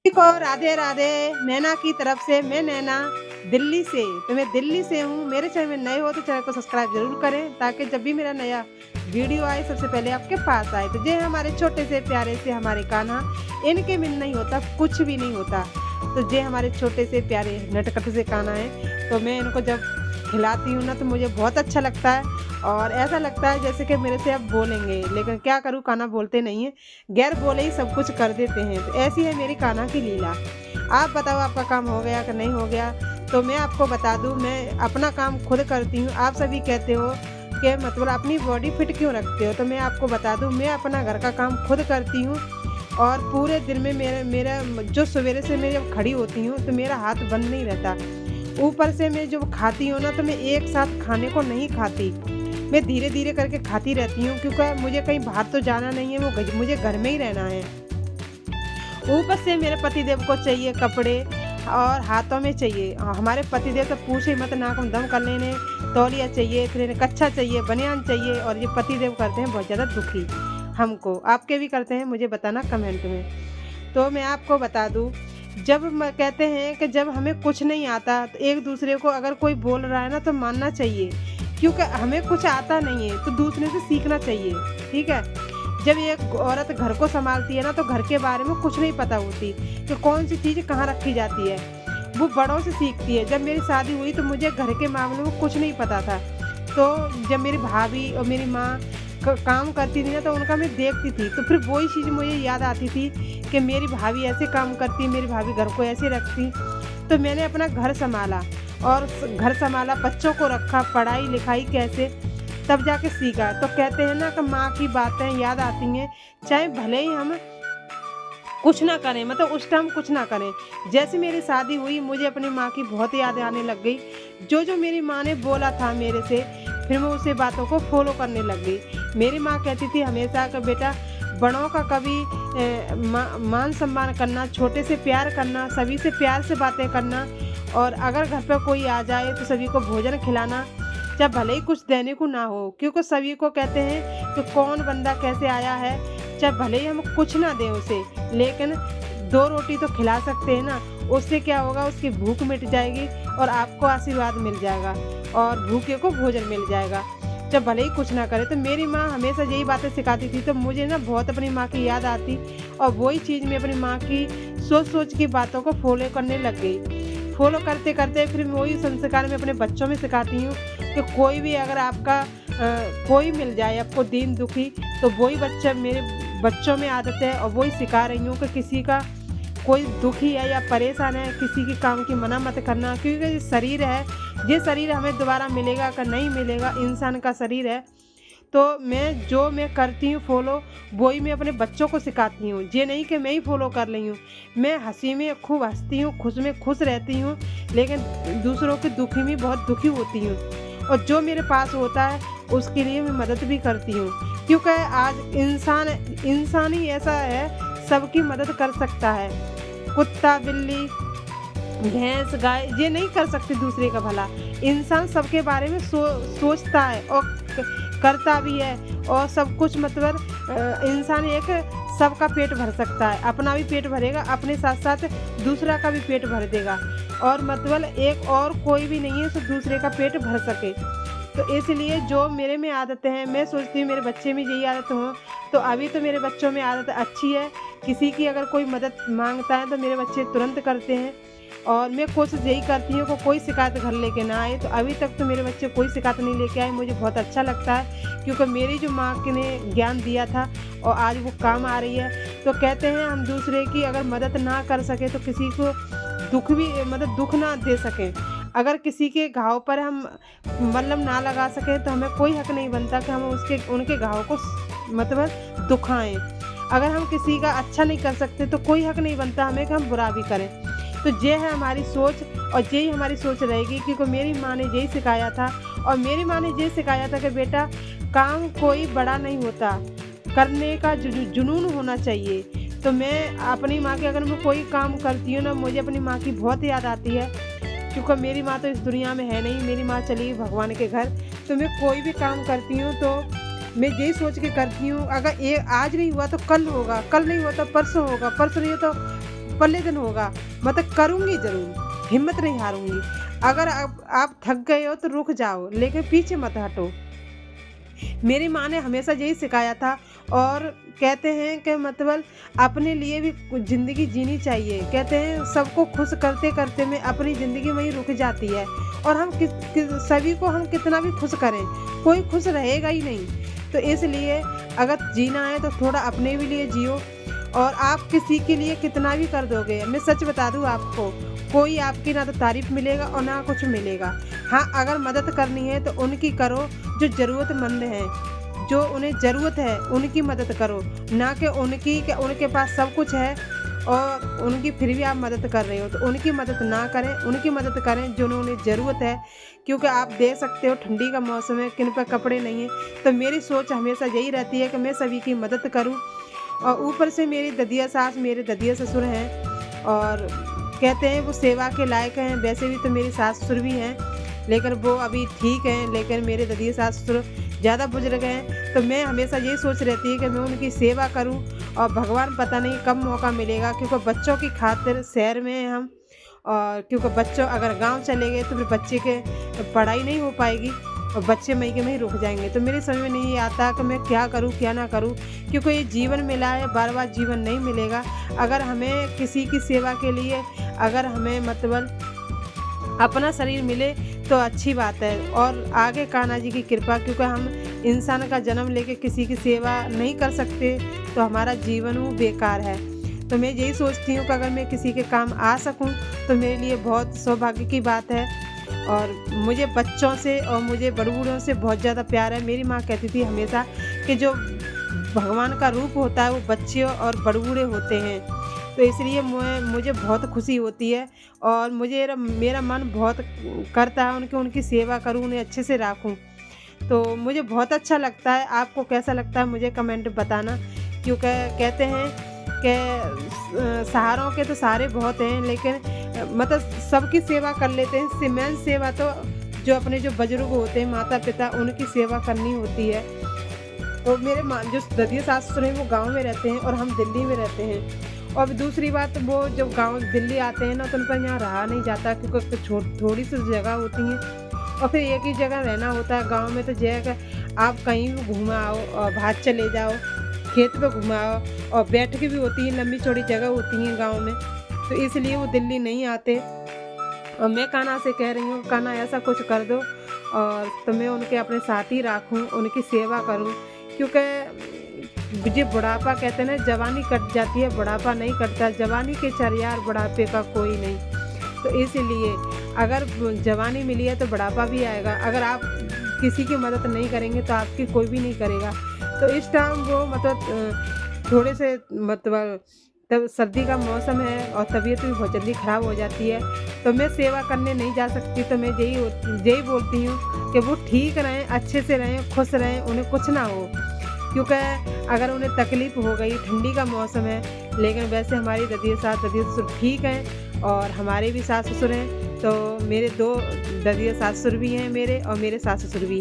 सभी को राधे राधे। नैना की तरफ से, मैं नैना दिल्ली से। तो मैं दिल्ली से हूँ। मेरे चैनल में नए हो तो चैनल को सब्सक्राइब जरूर करें, ताकि जब भी मेरा नया वीडियो आए सबसे पहले आपके पास आए। तो ये हमारे छोटे से प्यारे से हमारे कान्हा, इनके बिन नहीं होता, कुछ भी नहीं होता। तो ये हमारे छोटे से प्यारे नटखट से कान्हा है। तो मैं इनको जब खिलाती हूँ ना तो मुझे बहुत अच्छा लगता है, और ऐसा लगता है जैसे कि मेरे से अब बोलेंगे, लेकिन क्या करूँ, कान्हा बोलते नहीं है, गैर बोले ही सब कुछ कर देते हैं। तो ऐसी है मेरी कान्हा की लीला। आप बताओ, आपका काम हो गया कि नहीं हो गया? तो मैं आपको बता दूं, मैं अपना काम खुद करती हूँ। आप सभी कहते हो कि मतलब अपनी बॉडी फिट क्यों रखते हो, तो मैं आपको बता दूं, मैं अपना घर का काम खुद करती हूँ। और पूरे दिन में मेरा मेरा जो सवेरे से मैं जब खड़ी होती हूँ तो मेरा हाथ बंद नहीं रहता। ऊपर से मैं जब खाती हूँ ना तो मैं एक साथ खाने को नहीं खाती, मैं धीरे धीरे करके खाती रहती हूँ, क्योंकि मुझे कहीं बाहर तो जाना नहीं है, मुझे घर में ही रहना है। ऊपर से मेरे पतिदेव को चाहिए कपड़े, और हाथों में चाहिए, हमारे पतिदेव तो पूछे मत, नाक में दम कर लेने, तौलिया चाहिए, फिर इन्हें कच्छा चाहिए, बनियान चाहिए। और ये पतिदेव करते हैं बहुत ज़्यादा दुखी हमको। आपके भी करते हैं? मुझे बताना कमेंट में। तो मैं आपको बता दूं, जब कहते हैं कि जब हमें कुछ नहीं आता तो एक दूसरे को अगर कोई बोल रहा है ना तो मानना चाहिए, क्योंकि हमें कुछ आता नहीं है तो दूसरे से सीखना चाहिए। ठीक है। जब एक औरत घर को संभालती है ना तो घर के बारे में कुछ नहीं पता होती कि कौन सी चीज़ कहाँ रखी जाती है, वो बड़ों से सीखती है। जब मेरी शादी हुई तो मुझे घर के मामलों में कुछ नहीं पता था। तो जब मेरी भाभी और मेरी माँ काम करती थी ना तो उनका मैं देखती थी, तो फिर वही चीज़ मुझे याद आती थी कि मेरी भाभी ऐसे काम करती, मेरी भाभी घर को ऐसे रखती। तो मैंने अपना घर संभाला, और घर संभाला, बच्चों को रखा, पढ़ाई लिखाई कैसे, तब जाके सीखा। तो कहते हैं ना कि माँ की बातें याद आती हैं, चाहे भले ही हम कुछ ना करें, मतलब उस टाइम कुछ ना करें। जैसे मेरी शादी हुई मुझे अपनी माँ की बहुत याद आने लग गई। जो जो मेरी माँ ने बोला था मेरे से, फिर मैं उसे बातों को फॉलो करने लग गई। मेरी माँ कहती थी हमेशा कि बेटा, बड़ों का कभी मान सम्मान करना, छोटे से प्यार करना, सभी से प्यार से बातें करना, और अगर घर पर कोई आ जाए तो सभी को भोजन खिलाना, चाहे भले ही कुछ देने को ना हो, क्योंकि सभी को कहते हैं कि कौन बंदा कैसे आया है, चाहे भले ही हम कुछ ना दें उसे, लेकिन 2 रोटी तो खिला सकते हैं ना। उससे क्या होगा, उसकी भूख मिट जाएगी और आपको आशीर्वाद मिल जाएगा, और भूखे को भोजन मिल जाएगा, जब भले ही कुछ ना करे। तो मेरी माँ हमेशा यही बातें सिखाती थी, तो मुझे ना बहुत अपनी माँ की याद आती, और वही चीज़ मैं अपनी माँ की सोच सोच की बातों को फॉलो करने लग गई। फॉलो करते करते फिर वही संस्कार मैं अपने बच्चों में सिखाती हूँ कि कोई भी अगर आपका कोई मिल जाए आपको दीन दुखी, तो वही बच्चा मेरे बच्चों में आदत है, और वही सिखा रही हूँ कि किसी का कोई दुखी है या परेशान है, किसी के काम की मना मत करना, क्योंकि ये शरीर है, ये शरीर हमें दोबारा मिलेगा कि नहीं मिलेगा, इंसान का शरीर है। तो मैं करती हूँ फॉलो, वही मैं अपने बच्चों को सिखाती हूँ। ये नहीं कि मैं ही फॉलो कर रही हूँ, मैं हंसी में खूब हंसती हूँ, खुश में खुश रहती हूँ, लेकिन दूसरों के दुखी में बहुत दुखी होती हूँ, और जो मेरे पास होता है उसके लिए मैं मदद भी करती हूँ, क्योंकि आज इंसान ही ऐसा है, सबकी मदद कर सकता है। कुत्ता, बिल्ली, भैंस, गाय ये नहीं कर सकती दूसरे का भला। इंसान सबके बारे में सोचता है और करता भी है, और सब कुछ मतलब इंसान एक सबका पेट भर सकता है, अपना भी पेट भरेगा, अपने साथ साथ दूसरा का भी पेट भर देगा, और मतलब एक और कोई भी नहीं है जो दूसरे का पेट भर सके। तो इसलिए जो मेरे में आदत है, मैं सोचती हूँ मेरे बच्चे में यही आदत हो। तो अभी तो मेरे बच्चों में आदत अच्छी है, किसी की अगर कोई मदद मांगता है तो मेरे बच्चे तुरंत करते हैं, और मैं कोशिश यही करती हूँ कि कोई शिकायत घर लेके ना आए। तो अभी तक तो मेरे बच्चे कोई शिकायत नहीं लेके आए, मुझे बहुत अच्छा लगता है, क्योंकि मेरी जो माँ ने ज्ञान दिया था और आज वो काम आ रही है। तो कहते हैं हम दूसरे की अगर मदद ना कर सके तो किसी को दुख भी मतलब दुख ना दे सकें। अगर किसी के घाव पर हम मलहम ना लगा सकें तो हमें कोई हक नहीं बनता कि हम उनके घाव को मतलब दुखाएं। अगर हम किसी का अच्छा नहीं कर सकते तो कोई हक नहीं बनता हमें कि हम बुरा भी करें। तो ये है हमारी सोच, और यही हमारी सोच रहेगी, क्योंकि मेरी माँ ने यही सिखाया था, और मेरी माँ ने ये सिखाया था कि बेटा, काम कोई बड़ा नहीं होता, करने का जुनून होना चाहिए। तो मैं अपनी माँ के अगर मैं कोई काम करती हूँ ना, मुझे अपनी माँ की बहुत याद आती है, क्योंकि मेरी माँ तो इस दुनिया में है नहीं, मेरी माँ चली गई भगवान के घर। तो मैं कोई भी काम करती हूँ तो मैं यही सोच के करती हूँ, अगर ये आज नहीं हुआ तो कल होगा, कल नहीं हुआ तो परसों होगा, परसों नहीं हो तो पल्ले दिन होगा, मतलब करूँगी ज़रूर, हिम्मत नहीं हारूँगी। अगर आप थक गए हो तो रुक जाओ, लेकिन पीछे मत हटो। मेरी माँ ने हमेशा यही सिखाया था और कहते हैं कि मतलब अपने लिए भी कुछ ज़िंदगी जीनी चाहिए। कहते हैं सबको खुश करते-करते में अपनी ज़िंदगी वहीं रुक जाती है और हम सभी को हम कितना भी खुश करें, कोई खुश रहेगा ही नहीं। तो इसलिए अगर जीना है तो थोड़ा अपने भी लिए जियो और आप किसी के लिए कितना भी कर दोगे, मैं सच बता दूँ आपको, कोई आपकी ना तो तारीफ़ मिलेगा और ना कुछ मिलेगा। हाँ, अगर मदद करनी है तो उनकी करो जो ज़रूरतमंद हैं, जो उन्हें ज़रूरत है उनकी मदद करो, ना कि उनके पास सब कुछ है और उनकी फिर भी आप मदद कर रहे हो, तो उनकी मदद ना करें, उनकी मदद करें जो उन्हें ज़रूरत है। क्योंकि आप देख सकते हो ठंडी का मौसम है, किन पर कपड़े नहीं हैं, तो मेरी सोच हमेशा यही रहती है कि मैं सभी की मदद करूँ। और ऊपर से मेरी ददिया सास, मेरे ददिया ससुर हैं और कहते हैं वो सेवा के लायक हैं। वैसे भी तो मेरी सास ससुर भी हैं, लेकिन वो अभी ठीक हैं, लेकिन मेरे ददिया सास ससुर ज़्यादा बुजुर्ग हैं। तो मैं हमेशा यही सोच रहती है कि मैं उनकी सेवा करूं और भगवान पता नहीं कब मौका मिलेगा, क्योंकि बच्चों की खातिर शहर में हैं हम, और क्योंकि बच्चों अगर गांव चले गए तो फिर बच्चे के पढ़ाई नहीं हो पाएगी और बच्चे मई के में ही रुक जाएंगे। तो मेरे समझ में नहीं आता कि मैं क्या करूं क्या ना करूं, क्योंकि ये जीवन मिला है, बार बार जीवन नहीं मिलेगा। अगर हमें किसी की सेवा के लिए अगर हमें मतलब अपना शरीर मिले तो अच्छी बात है, और आगे कान्हा जी की कृपा, क्योंकि हम इंसान का जन्म लेके किसी की सेवा नहीं कर सकते तो हमारा जीवन वो बेकार है। तो मैं यही सोचती हूँ कि अगर मैं किसी के काम आ सकूँ तो मेरे लिए बहुत सौभाग्य की बात है। और मुझे बच्चों से और मुझे बड़े बूढ़ों से बहुत ज़्यादा प्यार है। मेरी माँ कहती थी हमेशा कि जो भगवान का रूप होता है वो बच्चे और बड़े बूढ़े होते हैं। तो इसलिए मुझे बहुत खुशी होती है और मेरा मन बहुत करता है उनकी सेवा करूं, उन्हें अच्छे से रखूं। तो मुझे बहुत अच्छा लगता है। आपको कैसा लगता है मुझे कमेंट बताना, क्योंकि कहते हैं कि सहारों के तो सहारे बहुत हैं, लेकिन मतलब सबकी सेवा कर लेते हैं। मेन सेवा तो जो अपने जो बुजुर्ग होते हैं, माता पिता, उनकी सेवा करनी होती है। तो मेरे जो ददिया सास ससुर हैं वो गाँव में रहते हैं और हम दिल्ली में रहते हैं। और दूसरी बात, वो जब गांव दिल्ली आते हैं ना तो उन पर यहाँ रहा नहीं जाता, क्योंकि थोड़ी सी जगह होती हैं और फिर एक ही जगह रहना होता है। गांव में तो जगह आप कहीं भी घुमाओ और बाहर चले जाओ, खेत पे घुमाओ और बैठ के भी होती है, लंबी चौड़ी जगह होती हैं गांव में, तो इसलिए वो दिल्ली नहीं आते। और मैं कान्हा से कह रही हूँ, कान्हा ऐसा कुछ कर दो और तो मैं उनके अपने साथ ही रखूँ, उनकी सेवा करूँ। क्योंकि जो बुढ़ापा कहते हैं ना, जवानी कट जाती है, बुढ़ापा नहीं कटता। जवानी के चरियार बुढ़ापे का कोई नहीं। तो इसलिए अगर जवानी मिली है तो बुढ़ापा भी आएगा। अगर आप किसी की मदद नहीं करेंगे तो आपकी कोई भी नहीं करेगा। तो इस टाइम वो मतलब थोड़े से मतलब तब सर्दी का मौसम है और तबीयत भी बहुत जल्दी ख़राब हो जाती है, तो मैं सेवा करने नहीं जा सकती। तो मैं यही बोलती हूँ कि वो ठीक रहें, अच्छे से रहें, खुश रहें, उन्हें कुछ ना हो। क्योंकि अगर उन्हें तकलीफ़ हो गई, ठंडी का मौसम है, लेकिन वैसे हमारी ददिया सास ददिया ससुर ठीक हैं और हमारे भी सास ससुर हैं। तो मेरे 2 ददिया सास ससुर भी हैं मेरे, और मेरे सास ससुर भी हैं।